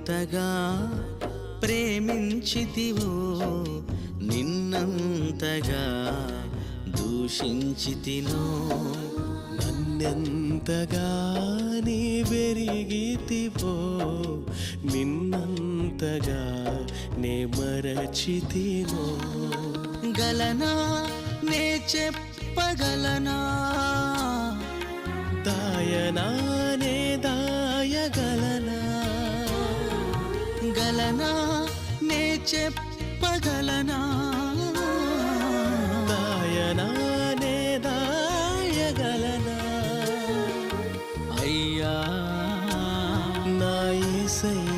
ఎంతగా ప్రేమించితివో నిన్నంతగా దూషించితినో నన్నెంతగా నీ వెరిగితివో నిన్నంతగా నే మరచితినో గలనా నే చెప్పగలనా దాయనా నే దాయగలనా గలనా నే చెప్పగలనా దాయనా నే దాయగలనా అయ్యా నా యేసయ్యా